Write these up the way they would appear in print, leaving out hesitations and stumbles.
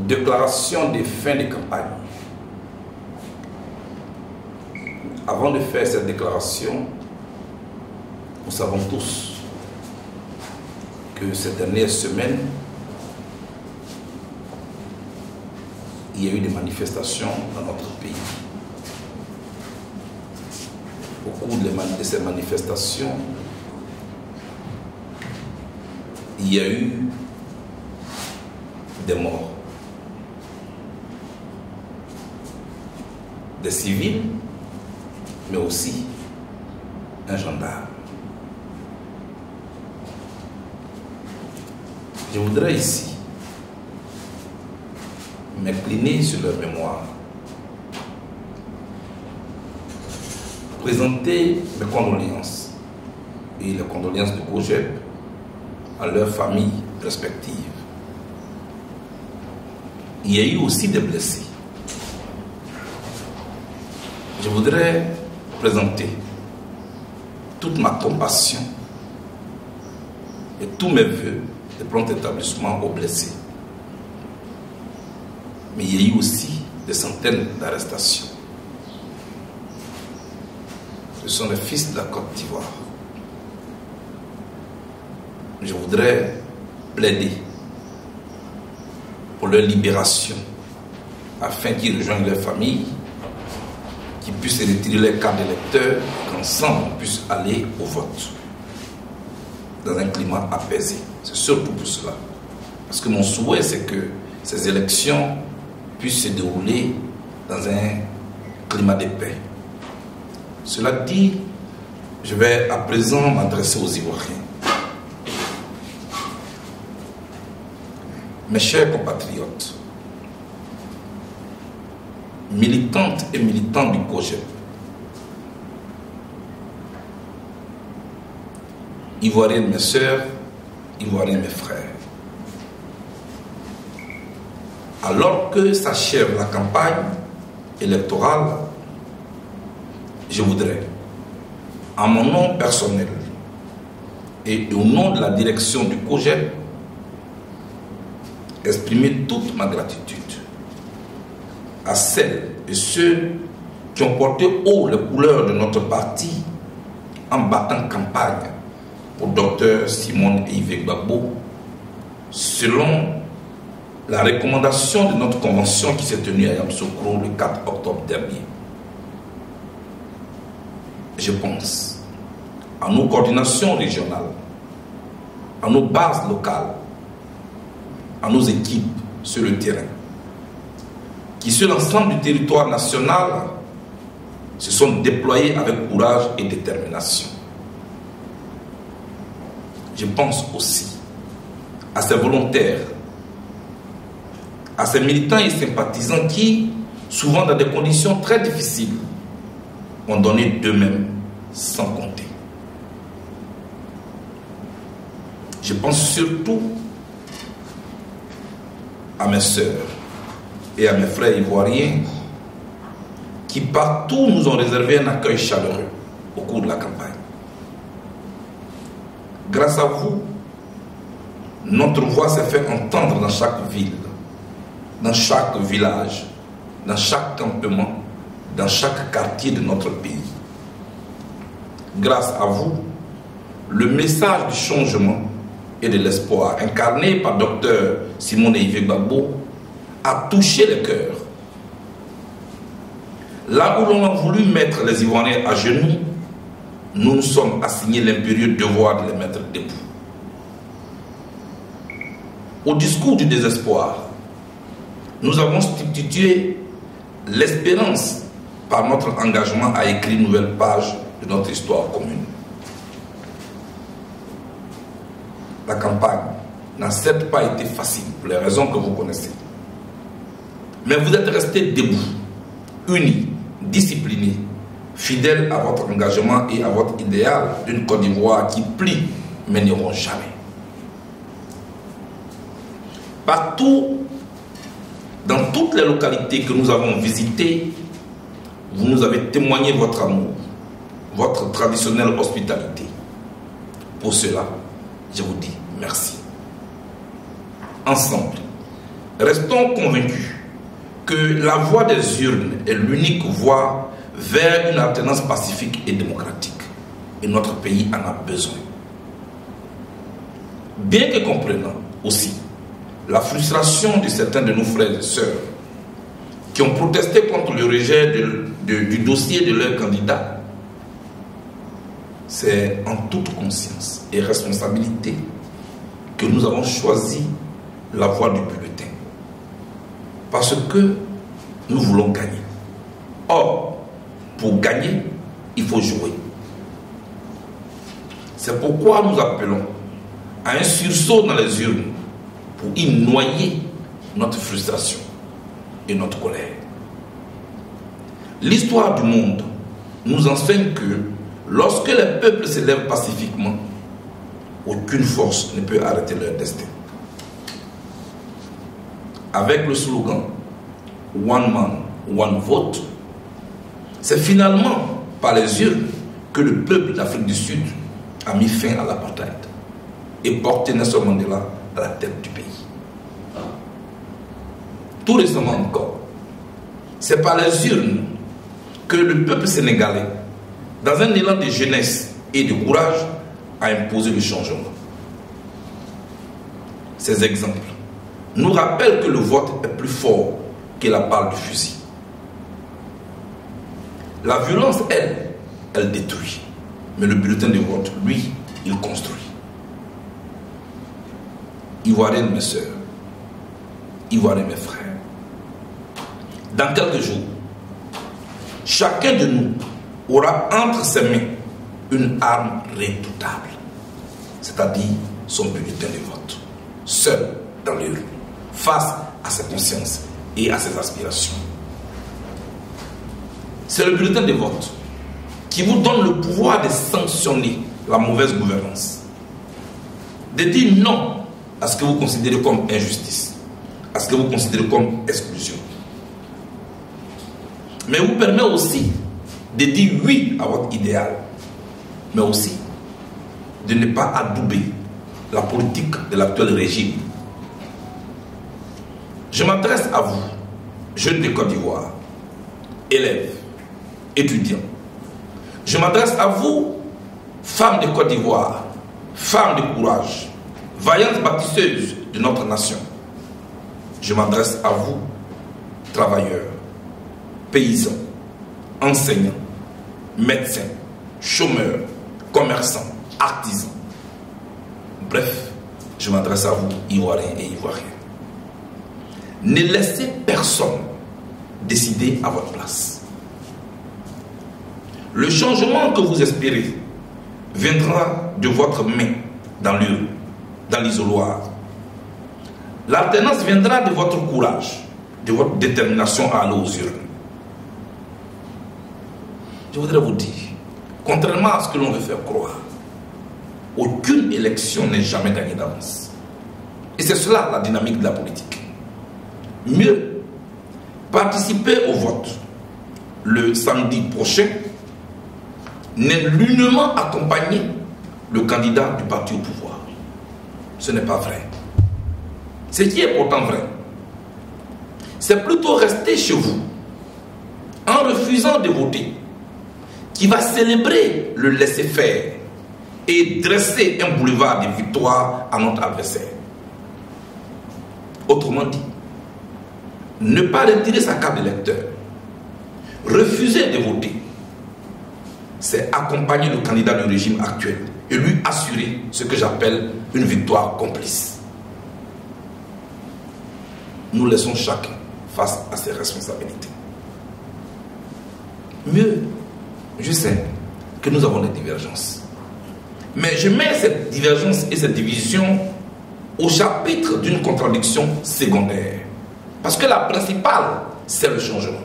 déclaration de fin de campagne. Avant de faire cette déclaration, nous savons tous que ces dernières semaines, il y a eu des manifestations dans notre pays. Au cours de ces manifestations, il y a eu des morts, des civils, mais aussi un gendarme. Je voudrais ici m'incliner sur leur mémoire, présenter mes condoléances et les condoléances de COJEP à leurs familles respectives. Il y a eu aussi des blessés. Je voudrais présenter toute ma compassion et tous mes voeux de prompt établissement aux blessés. Mais il y a eu aussi des centaines d'arrestations. Ce sont les fils de la Côte d'Ivoire. Je voudrais plaider pour leur libération afin qu'ils rejoignent leurs familles, qu'ils puissent retirer leurs cartes d'électeurs et qu'ensemble on puisse aller au vote dans un climat apaisé. C'est surtout pour cela. Parce que mon souhait, c'est que ces élections puissent se dérouler dans un climat de paix. Cela dit, je vais à présent m'adresser aux Ivoiriens. Mes chers compatriotes, militantes et militants du COJEP, Ivoiriennes mes sœurs, Ivoiriens mes frères, alors que s'achève la campagne électorale, je voudrais, en mon nom personnel et au nom de la direction du COJEP, exprimer toute ma gratitude à celles et ceux qui ont porté haut les couleurs de notre parti en battant campagne pour Dr Simone Yves Gbagbo, selon la recommandation de notre convention qui s'est tenue à Yamoussoukro le 4 octobre dernier. Je pense à nos coordinations régionales, à nos bases locales, à nos équipes sur le terrain, qui sur l'ensemble du territoire national se sont déployées avec courage et détermination. Je pense aussi à ces volontaires, à ces militants et sympathisants qui, souvent dans des conditions très difficiles, ont donné d'eux-mêmes sans compter. Je pense surtout à mes sœurs et à mes frères ivoiriens qui partout nous ont réservé un accueil chaleureux au cours de la campagne. Grâce à vous, notre voix s'est fait entendre dans chaque ville, dans chaque village, dans chaque campement, dans chaque quartier de notre pays. Grâce à vous, le message du changement et de l'espoir incarné par Dr Simone Yves Gbagbo a touché les cœurs. Là où l'on a voulu mettre les Ivoiriens à genoux, nous nous sommes assignés l'impérieux devoir de les mettre debout. Au discours du désespoir, nous avons substitué l'espérance par notre engagement à écrire une nouvelle page de notre histoire commune. La campagne n'a certes pas été facile pour les raisons que vous connaissez. Mais vous êtes restés debout, unis, disciplinés, fidèles à votre engagement et à votre idéal d'une Côte d'Ivoire qui plie mais n'iront jamais. Partout, dans toutes les localités que nous avons visitées, vous nous avez témoigné votre amour, votre traditionnelle hospitalité. Pour cela, je vous dis merci. Ensemble, Restons convaincus que la voie des urnes est l'unique voie vers une alternance pacifique et démocratique. Et notre pays en a besoin. Bien que comprenant aussi la frustration de certains de nos frères et sœurs qui ont protesté contre le rejet du dossier de leur candidat, c'est en toute conscience et responsabilité que nous avons choisi la voie du bulletin. Parce que nous voulons gagner. Or, pour gagner, il faut jouer. C'est pourquoi nous appelons à un sursaut dans les urnes pour y noyer notre frustration et notre colère. L'histoire du monde nous enseigne que lorsque les peuples s'élèvent pacifiquement, aucune force ne peut arrêter leur destin. Avec le slogan One Man, One Vote, c'est finalement par les urnes que le peuple d'Afrique du Sud a mis fin à l'apartheid et porté Nelson Mandela à la tête du pays. Tout récemment encore, c'est par les urnes que le peuple sénégalais, dans un élan de jeunesse et de courage, a imposé le changement. Ces exemples nous rappellent que le vote est plus fort que la balle du fusil. La violence, elle détruit. Mais le bulletin de vote, lui, il construit. Ivoiriennes, mes sœurs, Ivoiriens, mes frères, dans quelques jours, chacun de nous aura entre ses mains une arme redoutable, c'est-à-dire son bulletin de vote, seul dans l'urne, face à ses consciences et à ses aspirations. C'est le bulletin de vote qui vous donne le pouvoir de sanctionner la mauvaise gouvernance, de dire non à ce que vous considérez comme injustice, à ce que vous considérez comme exclusion. Mais vous permet aussi de dire oui à votre idéal, mais aussi de ne pas adouber la politique de l'actuel régime. Je m'adresse à vous, jeunes de Côte d'Ivoire, élèves, étudiants. Je m'adresse à vous, femmes de Côte d'Ivoire, femmes de courage, vaillantes bâtisseuses de notre nation. Je m'adresse à vous, travailleurs, paysans, enseignants, médecins, chômeurs, commerçants, artisans. Bref, je m'adresse à vous, Ivoiriens et Ivoiriennes. Ne laissez personne décider à votre place. Le changement que vous espérez viendra de votre main dans l'urne, dans l'isoloir. L'alternance viendra de votre courage, de votre détermination à aller aux urnes. Je voudrais vous dire, contrairement à ce que l'on veut faire croire, aucune élection n'est jamais gagnée d'avance. Et c'est cela la dynamique de la politique. Mieux, participer au vote le samedi prochain n'est nullement accompagner le candidat du parti au pouvoir. Ce n'est pas vrai. Ce qui est pourtant vrai, c'est plutôt rester chez vous en refusant de voter qui va célébrer le laisser-faire et dresser un boulevard de victoire à notre adversaire. Autrement dit, ne pas retirer sa carte d'électeur, refuser de voter, c'est accompagner le candidat du régime actuel et lui assurer ce que j'appelle une victoire complice. Nous laissons chacun face à ses responsabilités. Mieux, je sais que nous avons des divergences. Mais je mets cette divergence et cette division au chapitre d'une contradiction secondaire. Parce que la principale, c'est le changement.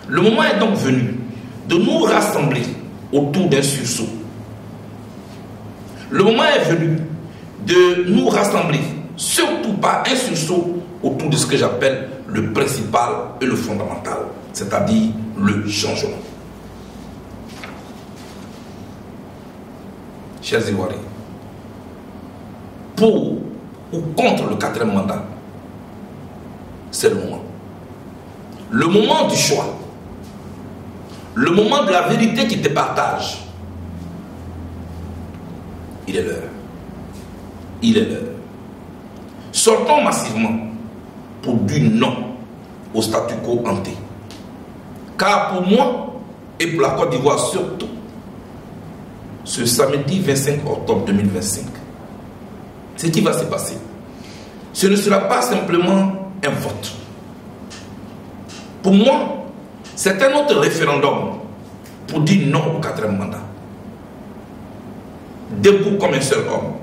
Le moment est donc venu de nous rassembler autour d'un sursaut. Le moment est venu de nous rassembler, surtout pas un sursaut, autour de ce que j'appelle le principal et le fondamental, c'est-à-dire le changement. Chers Ivoiriens, pour ou contre le 4e mandat, c'est le moment. Le moment du choix. Le moment de la vérité qui te partage. Il est l'heure. Il est l'heure. Sortons massivement pour dire non au statu quo hanté. Car pour moi, et pour la Côte d'Ivoire surtout, ce samedi 25 octobre 2025, ce qui va se passer, ce ne sera pas simplement un vote. Pour moi, c'est un autre référendum pour dire non au 4e mandat. Debout comme un seul homme,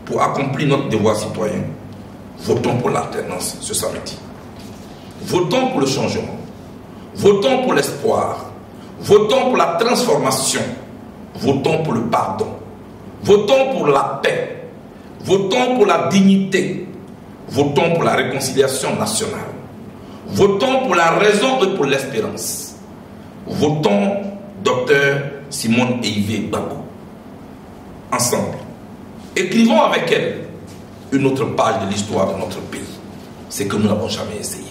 pour accomplir notre devoir citoyen, votons pour l'alternance ce samedi. Votons pour le changement. Votons pour l'espoir. Votons pour la transformation. Votons pour le pardon. Votons pour la paix. Votons pour la dignité. Votons pour la réconciliation nationale. Votons pour la raison et pour l'espérance. Votons Dr Simone Eyivé Gbagbo. Ensemble, écrivons avec elle une autre page de l'histoire de notre pays. C'est que nous n'avons jamais essayé.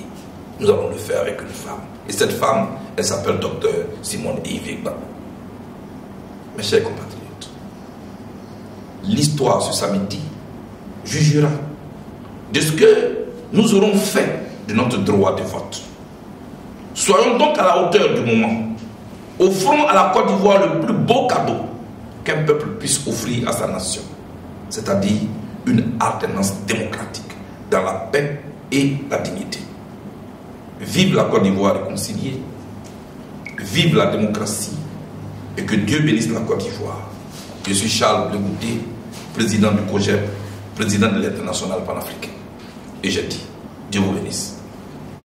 Nous allons le faire avec une femme. Et cette femme, elle s'appelle Dr Simone Eyivé Gbagbo. Mes chers compatriotes, l'histoire ce samedi jugera de ce que nous aurons fait de notre droit de vote. Soyons donc à la hauteur du moment. Offrons à la Côte d'Ivoire le plus beau cadeau qu'un peuple puisse offrir à sa nation, c'est-à-dire une alternance démocratique dans la paix et la dignité. Vive la Côte d'Ivoire réconciliée, vive la démocratie et que Dieu bénisse la Côte d'Ivoire. Je suis Charles Blé Goudé, président du COJEP, président de l'International panafricain. Et j'ai dit, Dieu vous bénisse.